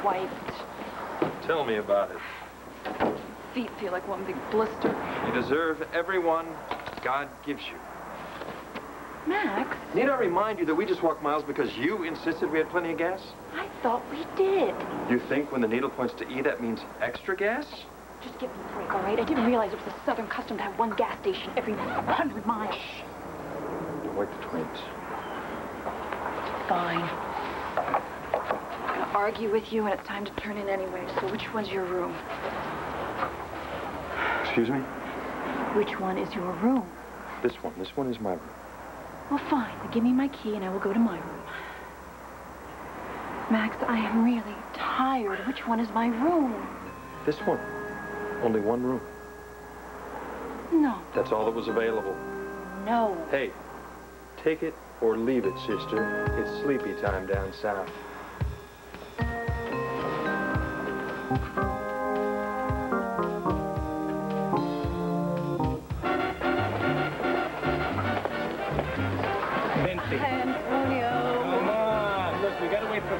wiped. Tell me about it. Feet feel like one big blister. You deserve everyone God gives you. Max? Need I remind you that we just walked miles because you insisted we had plenty of gas? I thought we did. You think when the needle points to E, that means extra gas? Just give me a break, all right? I didn't realize it was a Southern custom to have one gas station every 100 miles. Shh. Don't wake the twins. Fine. I'm gonna argue with you, and it's time to turn in anyway. So which one's your room? Excuse me? Which one is your room? This one. This one is my room. Well, fine. Then give me my key, and I will go to my room. Max, I am really tired. Which one is my room? This one. Only one room. No. That's all that was available. No. Hey, take it or leave it, sister. It's sleepy time down south.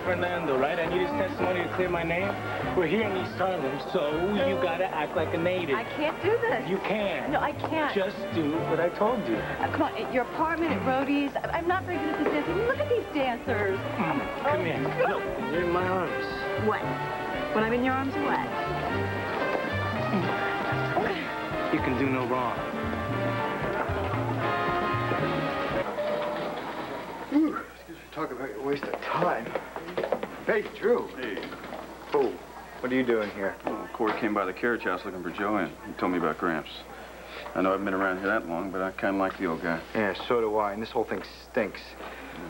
Fernando, right? I need his testimony to clear my name. We're here in East Harlem, so you gotta act like a native. I can't do this. You can. No, I can't. Just do what I told you. Come on, at your apartment at Rhodey's. I'm not very good at this dancing. Look at these dancers. Come here. Look, you're in my arms. What? When I'm in your arms, what? You can do no wrong. Talk about your waste of time. Hey, Drew. Hey. Oh, what are you doing here? Well, Corey came by the carriage house looking for Joanne. He told me about Gramps. I know I haven't been around here that long, but I kind of like the old guy. Yeah, so do I, and this whole thing stinks.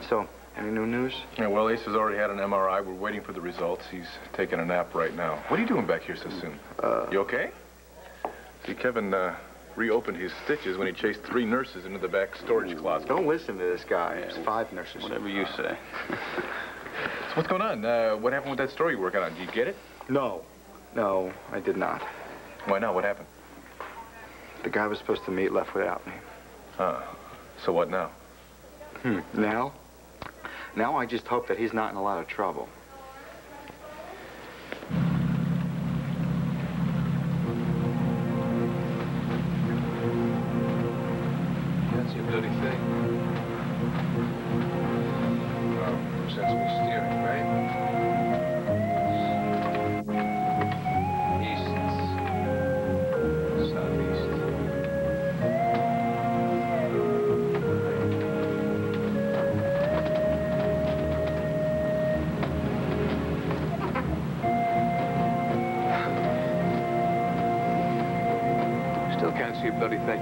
So, any new news? Yeah, well, Ace has already had an MRI. We're waiting for the results. He's taking a nap right now. What are you doing back here so soon? You okay? See, Kevin, reopened his stitches when he chased 3 nurses into the back storage closet. Don't listen to this guy. There's 5 nurses. Whatever you say. So what's going on? What happened with that story you're working on? Did you get it? No. No, I did not. Why not? What happened? The guy was supposed to meet left without me. So what now? Now? Now I just hope that he's not in a lot of trouble. That's your bloody thing. Well, sensible steering, right? East. Southeast. Still can't see a bloody thing.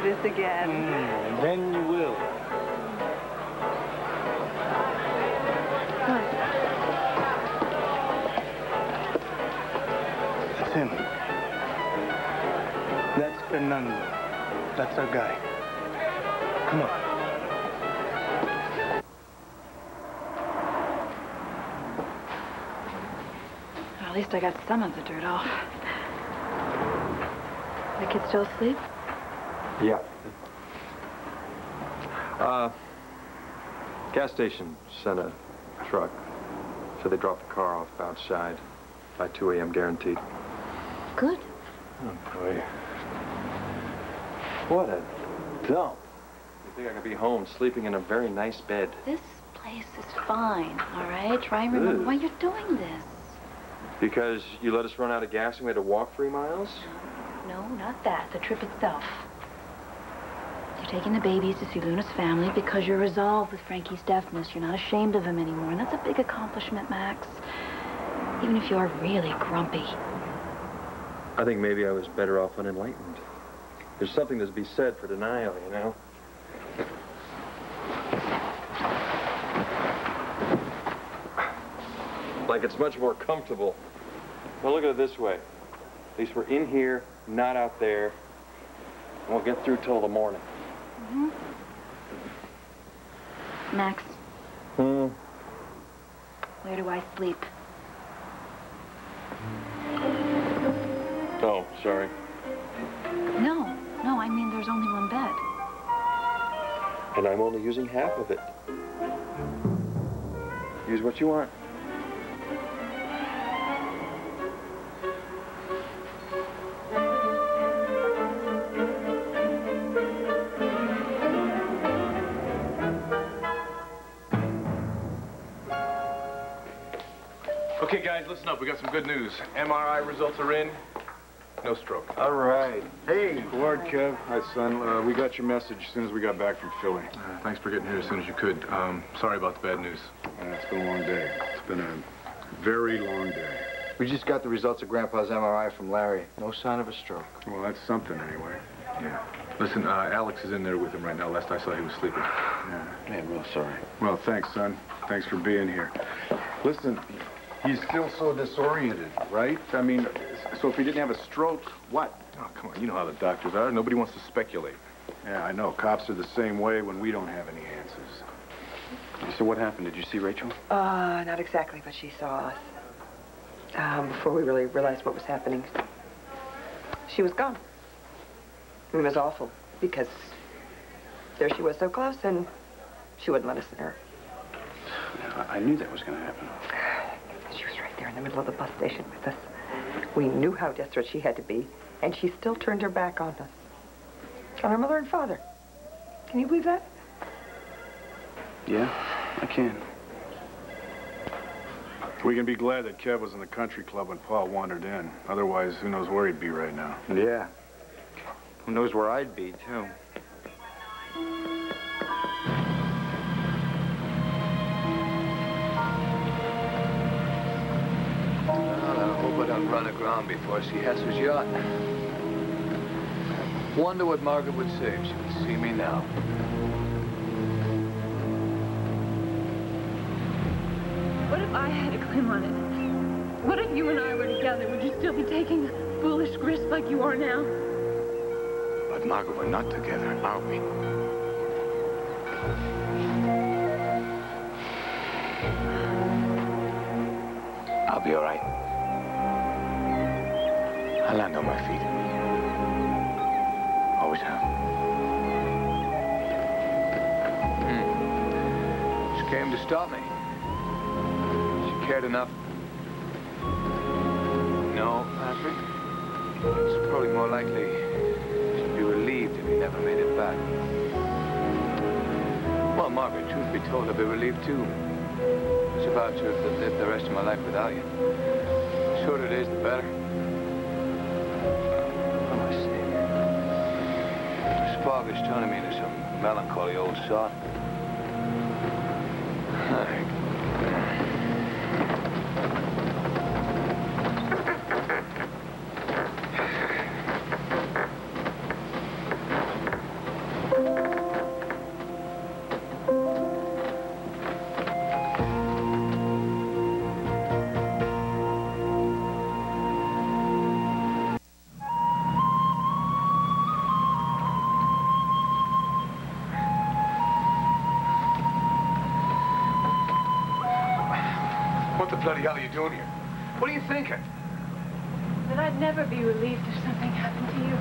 This again. Then you will. What? That's him. That's Fernando. That's our guy. Come on. Well, at least I got some of the dirt off. The kid still asleep? Yeah. Gas station sent a truck. So they dropped the car off outside by 2 a.m. guaranteed. Good. Oh, boy. What a dump. You think I could be home sleeping in a very nice bed? This place is fine, all right? Try and remember why you're doing this. Because you let us run out of gas and we had to walk 3 miles? No, not that. The trip itself. You're taking the babies to see Luna's family because you're resolved with Frankie's deafness. You're not ashamed of him anymore, and that's a big accomplishment, Max. Even if you're really grumpy. I think maybe I was better off unenlightened. There's something to be said for denial, you know? Like it's much more comfortable. Well, look at it this way. At least we're in here, not out there, and we'll get through till the morning. Mm-hmm. Max. Where do I sleep? Oh, sorry. No, I mean there's only one bed. And I'm only using half of it. Use what you want. Okay, guys, listen up. We got some good news. MRI results are in. No stroke. All right. Hey, Ward, Kev. Hi, son. We got your message as soon as we got back from Philly. Thanks for getting here as soon as you could. Sorry about the bad news. It's been a long day. It's been a very long day. We just got the results of Grandpa's MRI from Larry. No sign of a stroke. Well, that's something anyway. Yeah. Listen, Alex is in there with him right now. Last I saw, he was sleeping. Yeah. Man, real sorry. Well, thanks, son. Thanks for being here. Listen, he's still so disoriented, right? I mean, so if he didn't have a stroke, what? Oh, come on. You know how the doctors are. Nobody wants to speculate. Yeah, I know. Cops are the same way when we don't have any answers. So what happened? Did you see Rachel? Not exactly, but she saw us. Before we really realized what was happening. She was gone. It was awful, because there she was so close, and she wouldn't let us near her. Yeah, I knew that was going to happen. She was right there in the middle of the bus station with us. We knew how desperate she had to be, and she still turned her back on us. On her mother and father. Can you believe that? Yeah, I can. We can be glad that Kev was in the country club when Paul wandered in. Otherwise, who knows where he'd be right now. Yeah. Who knows where I'd be, too. Well, I hope I don't run aground before she has her yacht. Wonder what Margaret would say if she could see me now. What if I had a claim on it? What if you and I were together? Would you still be taking a foolish risk like you are now? But Margaret, we're not together, are we? I'll be all right. I'll land on my feet. Always have. She came to stop me. She cared enough. No, Patrick. It's probably more likely she'd be relieved if he never made it back. Well, Margaret, truth be told, I'd be relieved too. It's about to have lived the rest of my life without you. The shorter it is, the better. What am I saying? This fog is turning me into some melancholy old sot. What the bloody hell are you doing here? What are you thinking? That I'd never be relieved if something happened to you.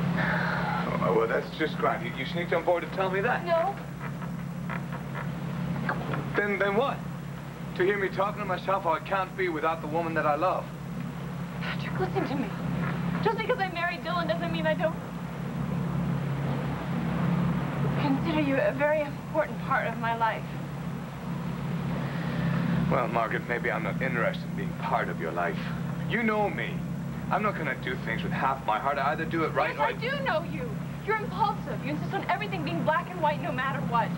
Oh, well, that's just grand. You sneaked on board to tell me that? No. Then what? To hear me talking to myself how I can't be without the woman that I love. Patrick, listen to me. Just because I married Dylan doesn't mean I don't consider you a very important part of my life. Well, Margaret, maybe I'm not interested in being part of your life. You know me. I'm not going to do things with half my heart. I either do it right yes, or I do know you. You're impulsive. You insist on everything being black and white no matter what.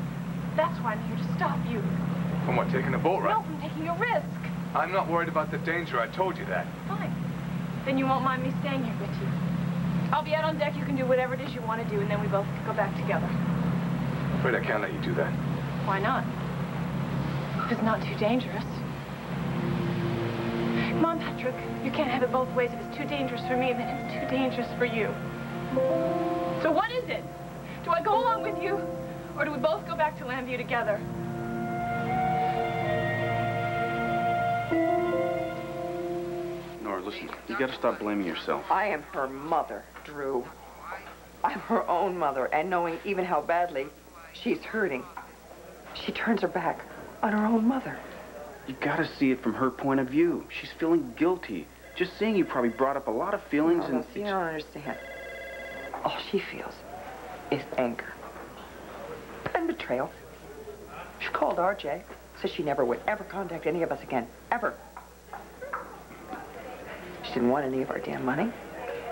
That's why I'm here to stop you. From what, taking a boat ride? No, from taking a risk. I'm not worried about the danger. I told you that. Fine. Then you won't mind me staying here with you. I'll be out on deck. You can do whatever it is you want to do, and then we both go back together. I'm afraid I can't let you do that. Why not? If it's not too dangerous. Come on, Patrick. You can't have it both ways. If it's too dangerous for me, then it's too dangerous for you. So what is it? Do I go along with you, or do we both go back to Lambview together? Nora, listen, you gotta stop blaming yourself. I am her mother, Drew. I'm her own mother, and knowing even how badly she's hurting, she turns her back on her own mother. You gotta see it from her point of view. She's feeling guilty. Just seeing you probably brought up a lot of feelings No, and... you don't understand. All she feels is anger. And betrayal. She called RJ, said she never would ever contact any of us again, ever. She didn't want any of our damn money,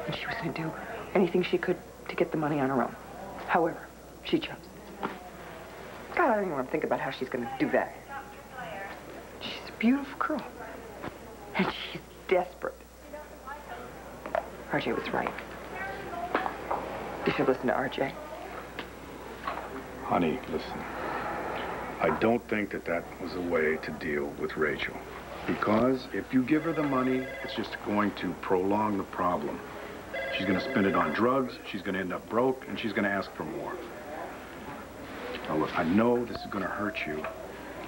and she was going to do anything she could to get the money on her own. However, she chose. God, I don't even want to think about how she's going to do that. She's a beautiful girl, and she's desperate. RJ was right. You should listen to RJ. Honey, listen. I don't think that that was a way to deal with Rachel. Because if you give her the money, it's just going to prolong the problem. She's going to spend it on drugs, she's going to end up broke, and she's going to ask for more. Now look, I know this is going to hurt you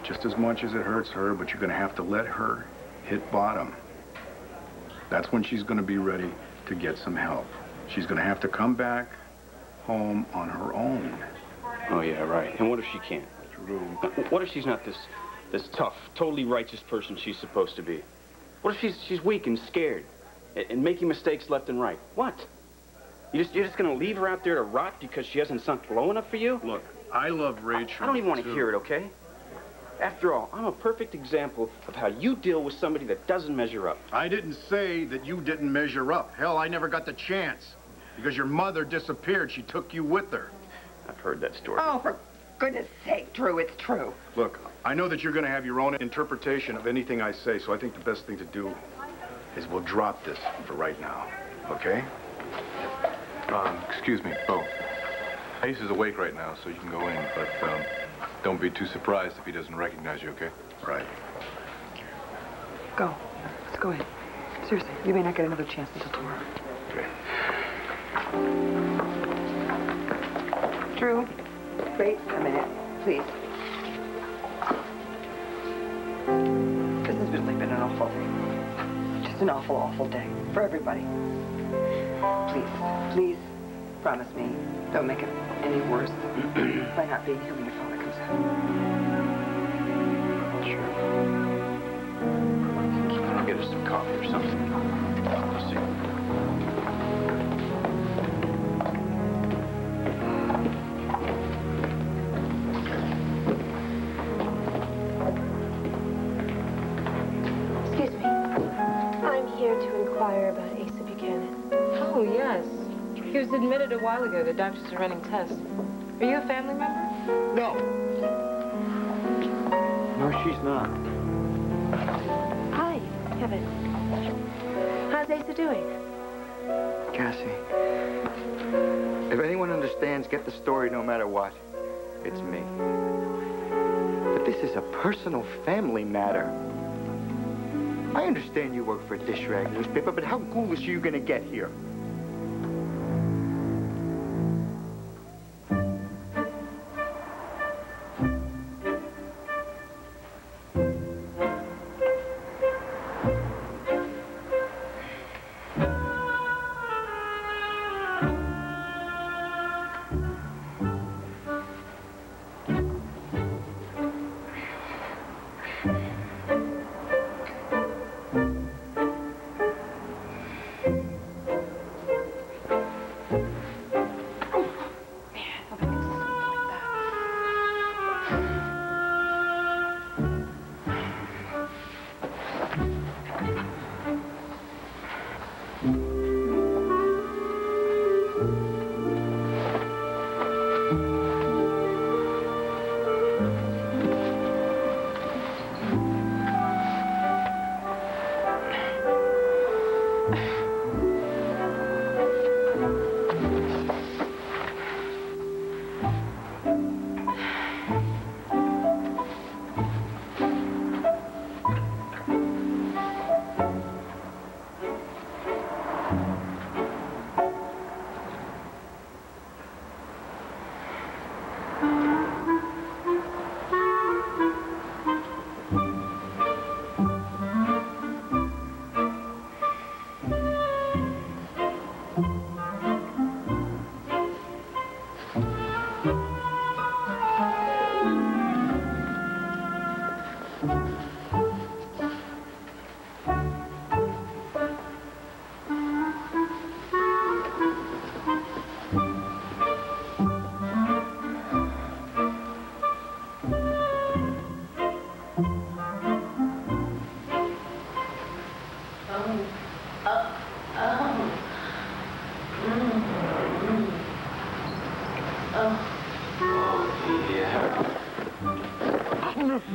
just as much as it hurts her, but you're going to have to let her hit bottom. That's when she's going to be ready to get some help. She's going to have to come back home on her own. Oh, yeah, right. And what if she can't? Drew. What if she's not this tough, totally righteous person she's supposed to be? What if she's weak and scared and making mistakes left and right? What? You're just going to leave her out there to rot because she hasn't sunk low enough for you? Look, I love Rachel. I don't even want to hear it, okay? After all, I'm a perfect example of how you deal with somebody that doesn't measure up. I didn't say that you didn't measure up. Hell, I never got the chance. Because your mother disappeared. She took you with her. I've heard that story. Oh, for goodness sake, Drew, it's true. Look, I know that you're going to have your own interpretation of anything I say, so I think the best thing to do is we'll drop this for right now, okay? Excuse me, both. Ace is awake right now, so you can go in, but don't be too surprised if he doesn't recognize you, okay? Right. Go. Let's go in. Seriously, you may not get another chance until tomorrow. Okay. Drew, wait a minute, please. This has really been an awful day. Just an awful, awful day for everybody. Please, please, promise me, don't make it any worse by not being here when your father comes Sure. I'll get us some coffee or something. Let's see. Excuse me. I'm here to inquire about Asa Buchanan. Oh, yes. He was admitted a while ago. The doctors are running tests. Are you a family member? No. No, she's not. Hi, Kevin. How's Asa doing? Cassie, if anyone understands, get the story no matter what. It's me. But this is a personal family matter. I understand you work for a dish rag newspaper, but how ghoulish are you gonna get here?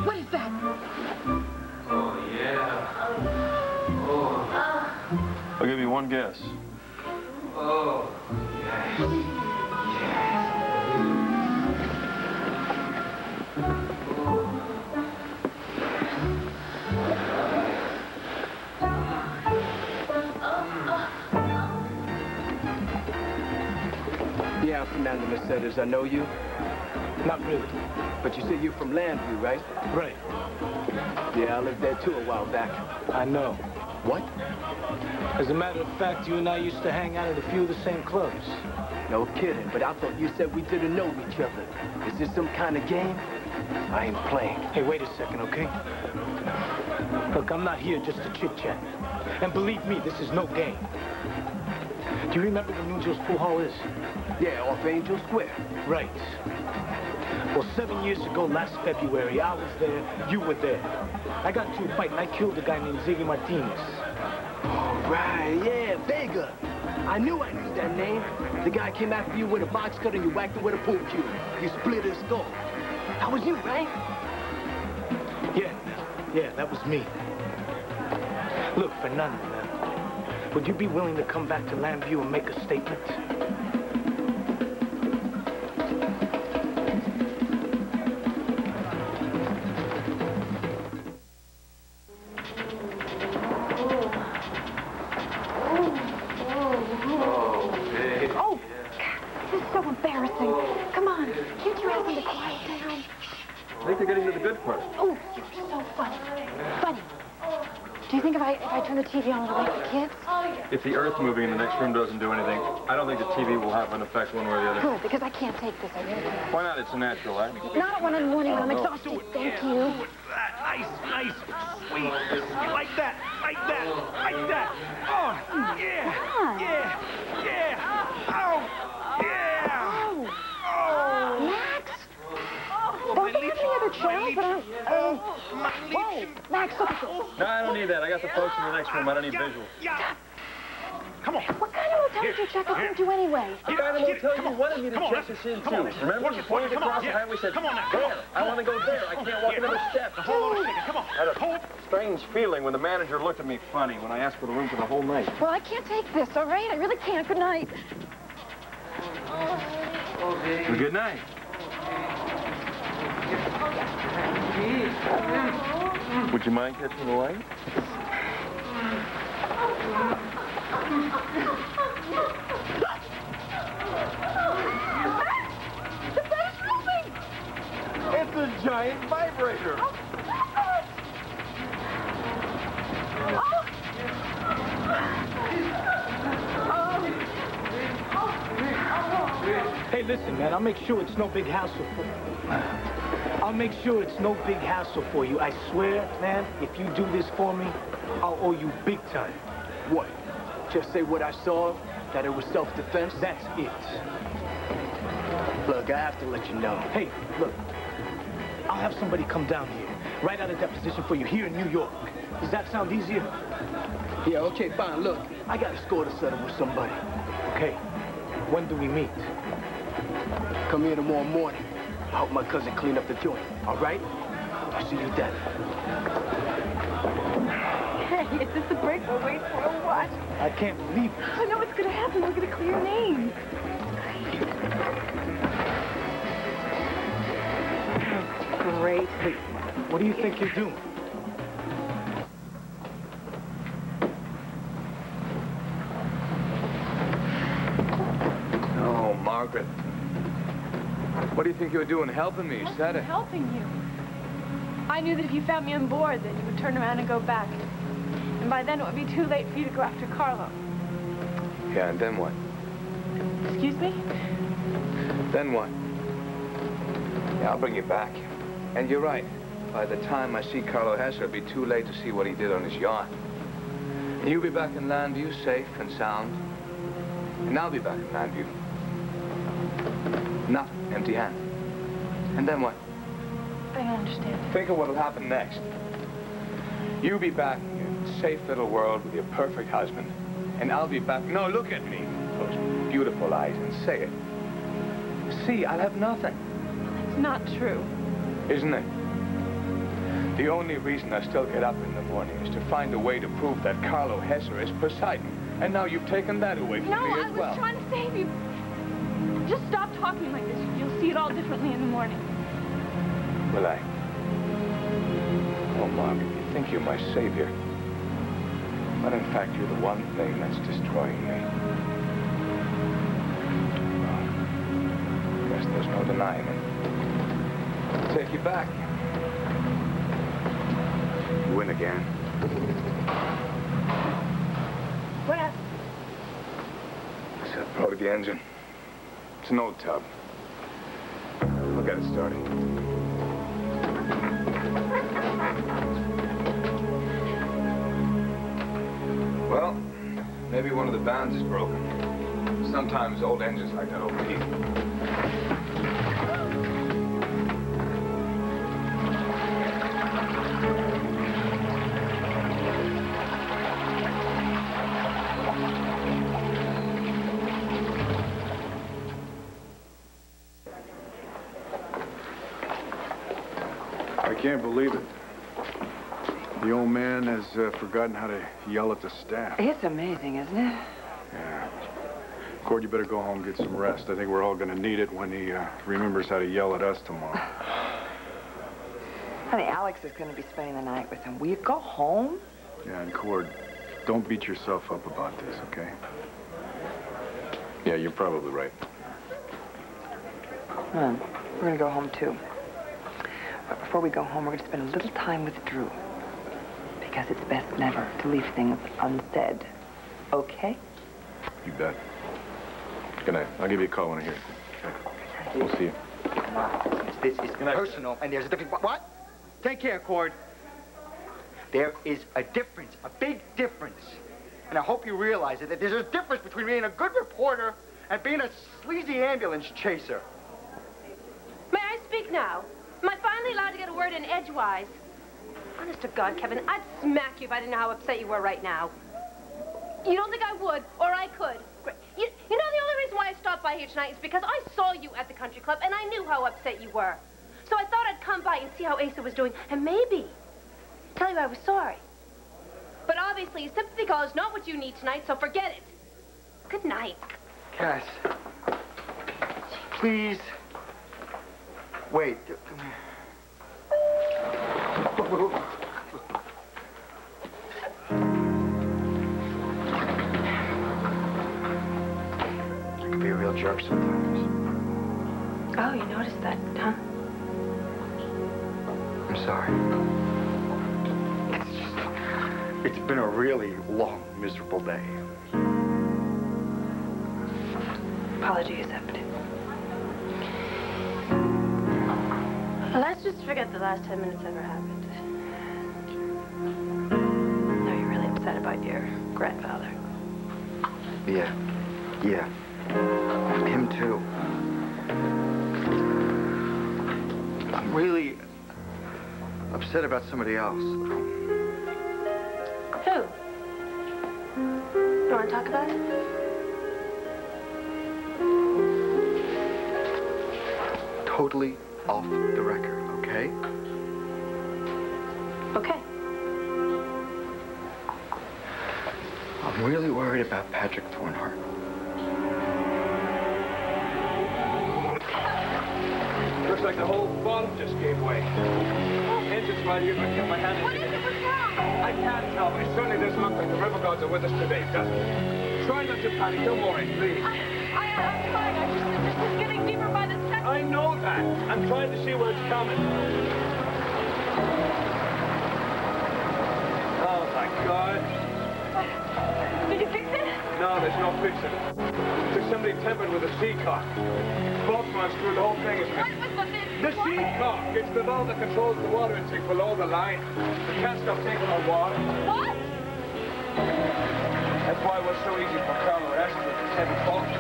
What is that? Oh, yeah. Oh. I'll give you one guess. Oh, yes. Yeah, I'm Fernando Mercedes. I know you. Not really. But you said you're from Landview, right? Right. Yeah, I lived there too a while back. I know. What? As a matter of fact, you and I used to hang out at a few of the same clubs. No kidding, but I thought you said we didn't know each other. Is this some kind of game? I ain't playing. Hey, wait a second, okay? Look, I'm not here just to chit-chat. And believe me, this is no game. Do you remember where Nunzio's pool hall is? Yeah, off Angel Square. Right. Well, 7 years ago, last February, I was there, you were there. I got into a fight, and I killed a guy named Ziggy Martinez. All right, yeah, Vega. I knew that name. The guy came after you with a box cutter, and you whacked him with a pool cue. You split his skull. That was you, right? Yeah, that was me. Look, Fernando, man, would you be willing to come back to Landview and make a statement? I think they're getting to the good part. Oh, you're so funny. Funny. Do you think if I turn the TV on, it'll wake the kids? If the earth moving in the next room doesn't do anything, I don't think the TV will have an effect one way or the other. Good, because I can't take this. I really can't. Why not? It's a natural act. Not at 1 in the morning when I'm exhausted. Thank you. Nice, sweet. Like that. Oh, yeah. Oh, yeah. Oh. Max? Don't they have any other channels that aren't... whoa, Max, look at this. No, I don't need that. I got the folks in the next room. I don't need visual. Come on. What kind of hotel did you check us into anyway? What kind of hotel you wanted me to check us into? Remember, you pointed across the highway, said, there. I want to go there. I can't walk another step. Hold on a second. Come on. I had a strange feeling when the manager looked at me funny when I asked for the room for the whole night. Well, I can't take this, all right? I really can't. Good night. Well, good night. Would you mind catching the light? The bed's moving! It's a giant vibrator. Hey, listen, man, I'll make sure it's no big hassle for you. I'll make sure it's no big hassle for you. I swear, man, if you do this for me, I'll owe you big time. What? Just say what I saw, that it was self-defense? That's it. Look, I have to let you know. Hey, look, I'll have somebody come down here, write out a deposition for you here in New York. Does that sound easier? Yeah, okay, fine. Look, I got a score to settle with somebody. Okay, when do we meet? Come here tomorrow morning. I'll help my cousin clean up the joint, all right? I'll see you then. Hey, is this the break we're waiting for or what? I can't believe it. I know what's going to happen. We're going to clear your name. Great. Hey, what do you think you're doing? Oh, Margaret. What do you think you were doing helping me? You said it. Helping you. I knew that if you found me on board, then you would turn around and go back. And by then it would be too late for you to go after Carlo. Yeah, and then what? Excuse me? Then what? Yeah, I'll bring you back. And you're right. By the time I see Carlo Hesser, it'll be too late to see what he did on his yacht. And you'll be back in Landview, safe and sound. And I'll be back in Landview. Not empty-handed. And then what? I don't understand. Think of what'll happen next. You'll be back here. safe little world with your perfect husband. And I'll be back. No, look at me. Those beautiful eyes and say it. See, I'll have nothing. It's not true. Isn't it? The only reason I still get up in the morning is to find a way to prove that Carlo Hesser is Poseidon. And now you've taken that away from me as well. No, I was trying to save you. Just stop talking like this. You'll see it all differently in the morning. Will I? Oh, Margaret, you think you're my savior. But in fact, you're the one thing that's destroying me. Well, I guess there's no denying it. I'll take you back. You win again. What happened? I said, plug the engine. It's an old tub. We'll get it started. Well, maybe one of the bands is broken. Sometimes old engines like that overheat. I can't believe it. The old man has forgotten how to yell at the staff. It's amazing, isn't it? Yeah. Cord, you better go home and get some rest. I think we're all going to need it when he remembers how to yell at us tomorrow. Honey, Alex is going to be spending the night with him. Will you go home? Yeah, and Cord, don't beat yourself up about this, okay? Yeah, you're probably right. Come on. We're going to go home, too. But before we go home, we're going to spend a little time with Drew. Because it's best never to leave things unsaid. Okay? You bet. Good night. I'll give you a call when I hear it. Okay. We'll see you. Come on. This is personal, and there's a difference. What? Take care, Cord. There is a difference, a big difference. And I hope you realize it, that there's a difference between being a good reporter and being a sleazy ambulance chaser. May I speak now? Am I finally allowed to get a word in edgewise? Honest to God, Kevin, I'd smack you if I didn't know how upset you were right now. You don't think I would, or I could? Great. You know, the only reason why I stopped by here tonight is because I saw you at the country club, and I knew how upset you were. So I thought I'd come by and see how Asa was doing, and maybe tell you I was sorry. But obviously, a sympathy call is not what you need tonight, so forget it. Good night. Cass, please. Wait. Come here. I can be a real jerk sometimes. Oh, you noticed that, huh? I'm sorry. It's been a really long, miserable day. Apology accepted. Let's just forget the last 10 minutes ever happened. Are you really upset about your grandfather? Yeah. Yeah. Him too. I'm really upset about somebody else. Who? You want to talk about it? Totally off the record, okay? Okay. I'm really worried about Patrick Thornhart. Looks like the whole bunk just gave way. Engine's right here, but I kept my hand in. What is it? What's wrong? I can't tell, but it certainly doesn't look like the river gods are with us today, does it? Try not to panic. Don't worry, please. I'm trying. This is getting deeper by the second. I know that. I'm trying to see where it's coming. Oh, my God. Did you fix it? No, there's no fixing it. There's somebody tempered with a sea cock. Both runs through the whole thing is missing. The sea cock! It's the valve that controls the water intake below the line. It can't stop taking on water. What? That's why it was so easy for Carlo Hesser with his heavy focus.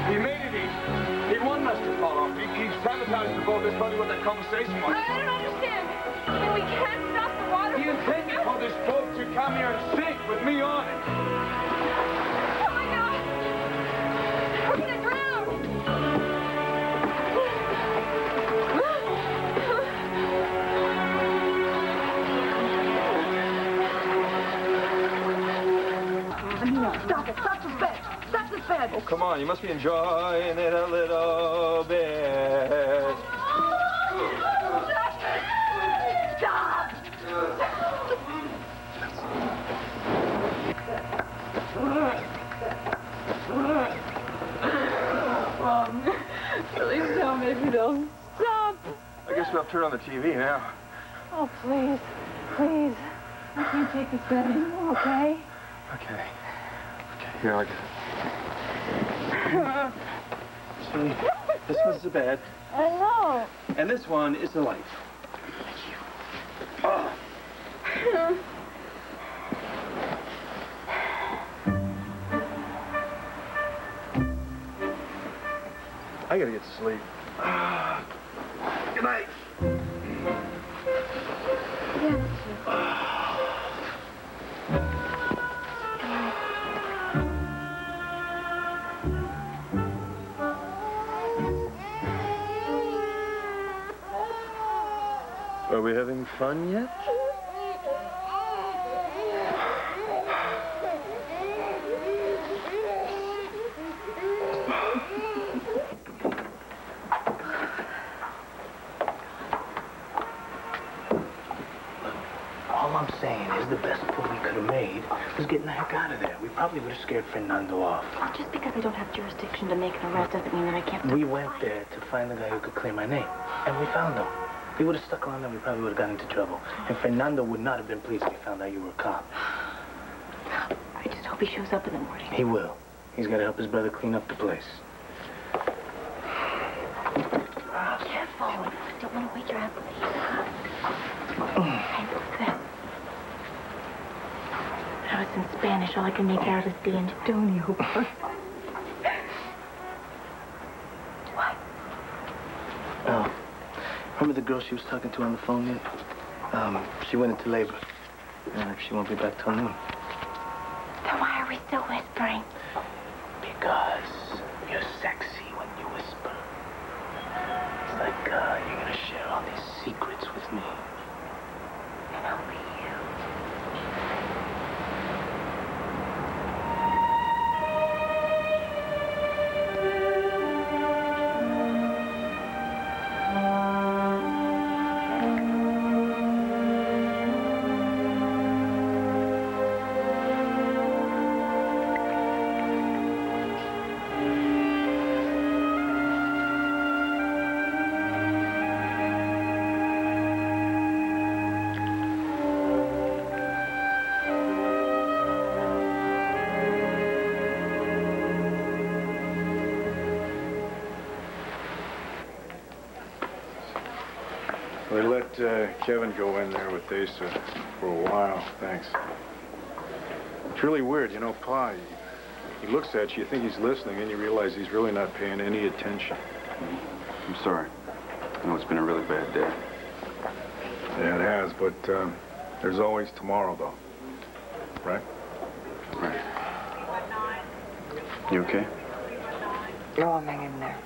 He made it easy. He wanted us to fall off. He sabotaged the boat. That's probably what that conversation was. I don't understand. I mean, we can't stop the water He intended for this boat to come here and sink with me on it. Oh, my God! We're gonna drown! Stop it! Stop this bed! Stop this bed! Oh, come on. You must be enjoying it a little bit. Stop! Please tell me if you don't stop. I guess we'll turn on the TV now. Oh, please. Please. I can't take this bed anymore, okay? Okay. Here, I'll get it. See, this one's the bed, I know. and this one is the light. Oh. I gotta get to sleep. Good night. Are we having fun yet? All I'm saying is the best pull we could have made was getting the heck out of there. We probably would have scared Fernando off. Well, just because I don't have jurisdiction to make an arrest doesn't mean that I can't... We went there to find the guy who could clear my name, and we found him. If we would have stuck around there, we probably would have gotten into trouble. And Fernando would not have been pleased if he found out you were a cop. I just hope he shows up in the morning. He will. He's got to help his brother clean up the place. Careful. I don't want to wake your aunt, please. And what's this? Now it's in Spanish. All I can make out is the Antonio. What? Oh. Remember the girl she was talking to on the phone yet? She went into labor. She won't be back till noon. Then why are we still whispering? Because you're sexy when you whisper. It's like you're gonna share all these secrets with me. And I'll be you. We let Kevin go in there with Asa for a while, thanks. It's really weird, you know, Pa, he looks at you, you think he's listening, and you realize he's really not paying any attention. I'm sorry. I know it's been a really bad day. Yeah, it has, but there's always tomorrow, though. Right? Right. You okay? Oh, I'm hanging in there.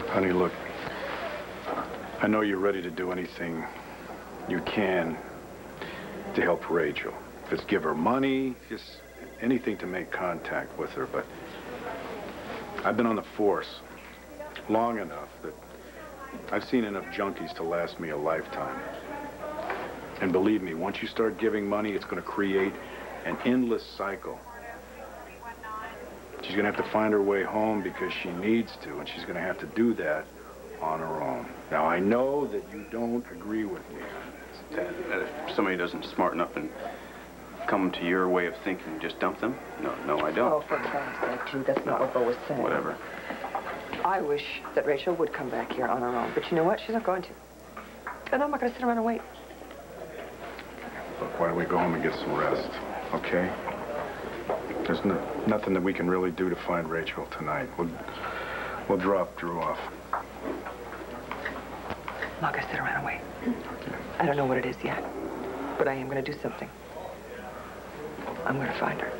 Honey, look, I know you're ready to do anything you can to help Rachel. Just give her money, just anything to make contact with her, but I've been on the force long enough that I've seen enough junkies to last me a lifetime. And believe me, once you start giving money, it's going to create an endless cycle. She's going to have to find her way home because she needs to, and she's going to have to do that on her own. Now, I know that you don't agree with me. That if somebody doesn't smarten up and come to your way of thinking, just dump them? No, I don't. Oh, for Christ's sake, Jude, that's not what Bo was saying. Whatever. I wish that Rachel would come back here on her own, but you know what? She's not going to. And I'm not going to sit around and wait. Look, why don't we go home and get some rest, okay? There's nothing that we can really do to find Rachel tonight. We'll drop Drew off. Like I said, I ran away. I don't know what it is yet, but I am going to do something. I'm going to find her.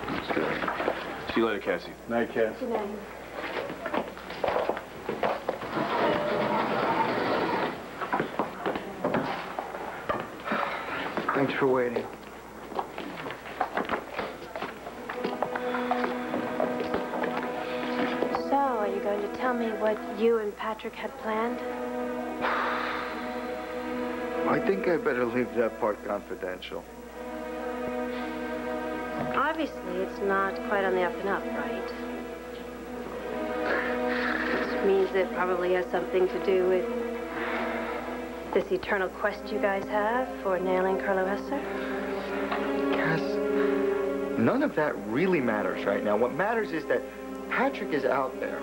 That's good. See you later, Cassie. Night, Cass. Good night. Thanks for waiting. So, are you going to tell me what you and Patrick had planned? I think I better leave that part confidential. Obviously, it's not quite on the up and up, right? Which means it probably has something to do with this eternal quest you guys have for nailing Carlo Hesser. Cass, none of that really matters right now. What matters is that Patrick is out there,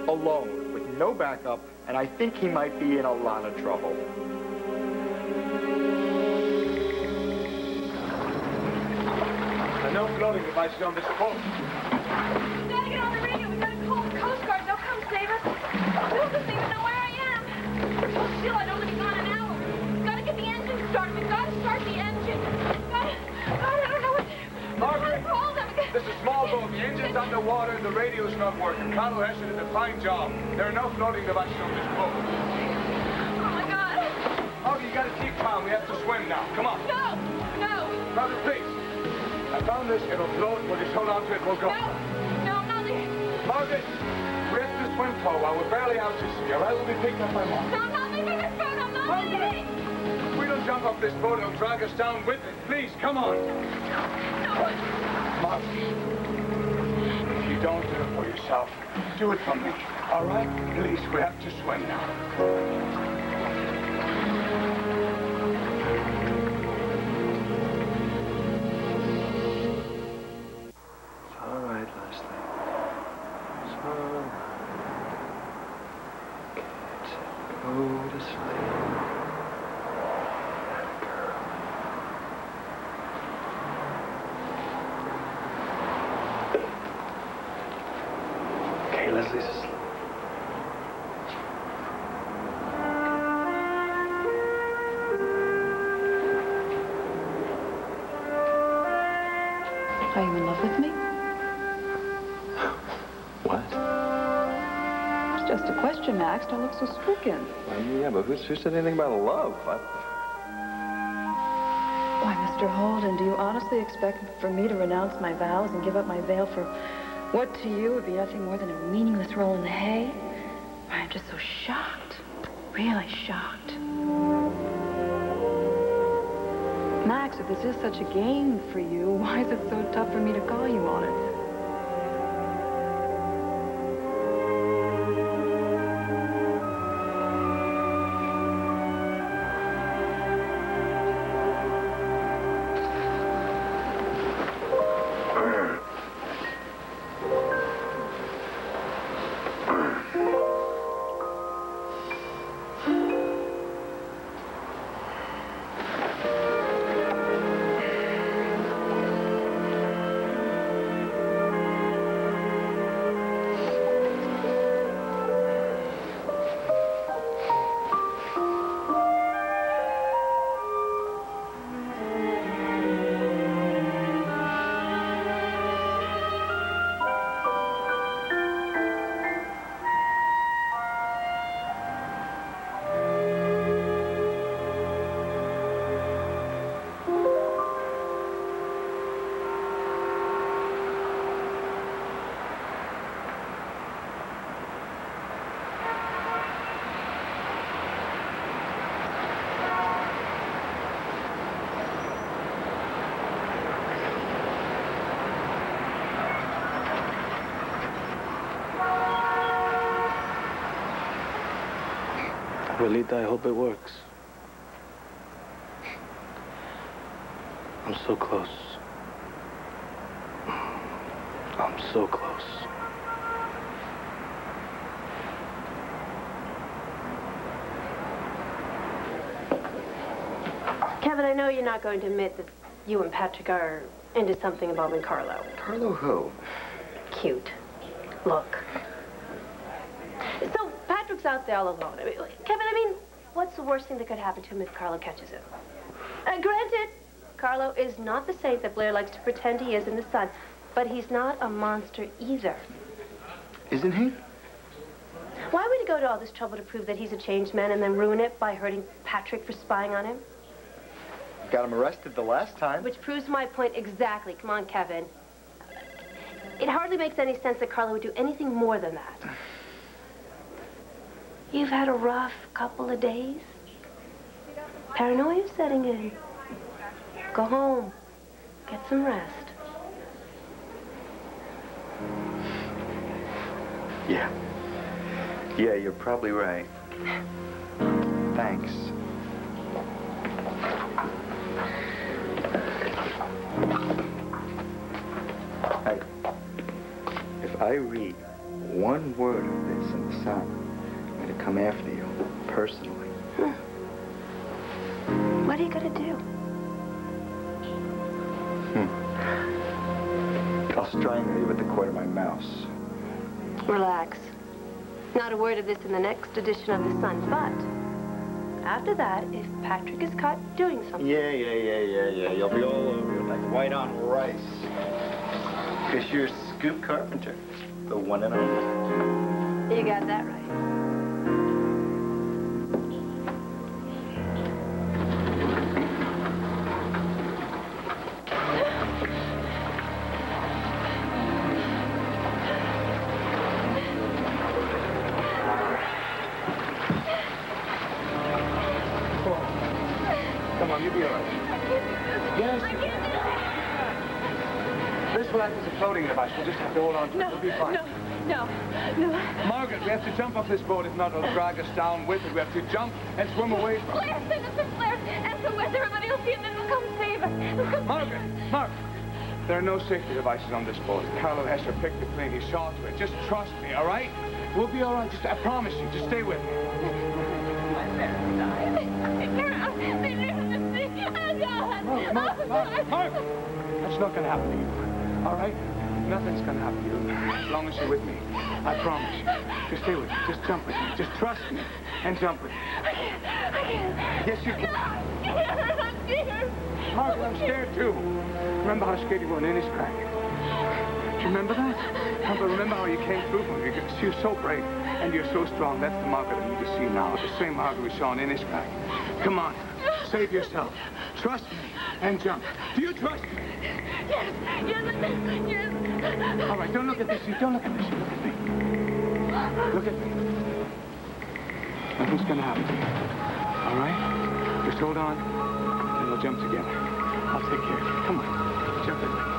alone, with no backup, and I think he might be in a lot of trouble. There are no floating devices on this boat. We gotta get on the radio. We gotta call the Coast Guard. They'll come save us. Bill doesn't even know where I am. Well, still, I'd only be gone an hour. We've gotta get the engine started. We've gotta start the engine. God, I don't know what to do. Margaret, Call them. this is a small boat. The engine's underwater and the radio's not working. Carlo Hesser did a fine job. There are no floating devices on this boat. Oh, my God. Margaret, you gotta keep calm. We have to swim now. Come on. No, no. Margaret, please. I found this. It'll float. We'll just hold on to it. We'll go. No, I'm not leaving. Margaret, we have to swim for a while. We're barely out to sea, all right? We'll be picked up by Mom. No, I'm not leaving this boat. I'm not leaving. If we don't jump off this boat, it'll drag us down with it. Please, come on. No. Margaret, if you don't do it for yourself, do it for me, all right? Please, we have to swim now. All right, Leslie. It's all right. Go to sleep. That girl. Okay, Leslie's asleep. Are you in love with me? What? It's just a question, Max. Don't look so stricken. Yeah, but who said anything about love? Why, Mr. Holden, do you honestly expect for me to renounce my vows and give up my veil for what to you would be nothing more than a meaningless roll in the hay? I'm just so shocked. Really shocked. Max, if this is such a game for you, why is it so tough for me to call you on it? Abuelita, I hope it works. I'm so close. I'm so close. Kevin, I know you're not going to admit that you and Patrick are into something involving Carlo. Carlo who? Cute. Look. So, Patrick's out there all alone. Kevin, what's the worst thing that could happen to him if Carlo catches him? Granted, Carlo is not the saint that Blair likes to pretend he is in the Sun, but he's not a monster either. Isn't he? Why would he go to all this trouble to prove that he's a changed man and then ruin it by hurting Patrick for spying on him? Got him arrested the last time. Which proves my point exactly. Come on, Kevin. It hardly makes any sense that Carlo would do anything more than that. You've had a rough couple of days. Paranoia's setting in. Go home. Get some rest. Yeah. Yeah, you're probably right. Thanks. If I read one word of this in the Sun, I'm going to come after you, personally. What are you going to do? I'll strangle you with the cord of my mouse. Relax. Not a word of this in the next edition of the Sun, but after that, if Patrick is caught doing something... Yeah. You'll be all over it like white on rice. Because you're Scoop Carpenter, the one and only. You got that right. Come on, you'll be all right. Yes. This will act as a floating device. We'll just have to hold on to it. We'll be fine. No. Margaret, we have to jump off this boat. If not, it'll drag us down with it. We have to jump and swim away from it. Blair, send us some Blair. SOS, everybody will see him, then we'll come save us. Margaret! There are no safety devices on this boat. Carlo Hesser picked the plane. He saw to it. Just trust me, all right? We'll be all right. I promise you. Just stay with me. Mark! That's not going to happen to you, all right? Nothing's going to happen to you as long as you're with me. I promise you. Just stay with me. Just jump with me. Just trust me and jump with me. I can't. Yes, you can. I'm scared. Margaret, I'm scared too. Remember how scared you were in Inniscrack? Do you remember that? Remember how you came through for me? Because you're so brave and you're so strong. That's the Margaret I need to see now. The same Margaret we saw in Inniscrack. Come on. Save yourself. Trust me and jump. Do you trust me? Yes. All right, don't look at this. Don't look at this. Look at me. Look at me. Nothing's gonna happen to you. All right? Just hold on, and we'll jump together. I'll take care of you. Come on. Jump with me.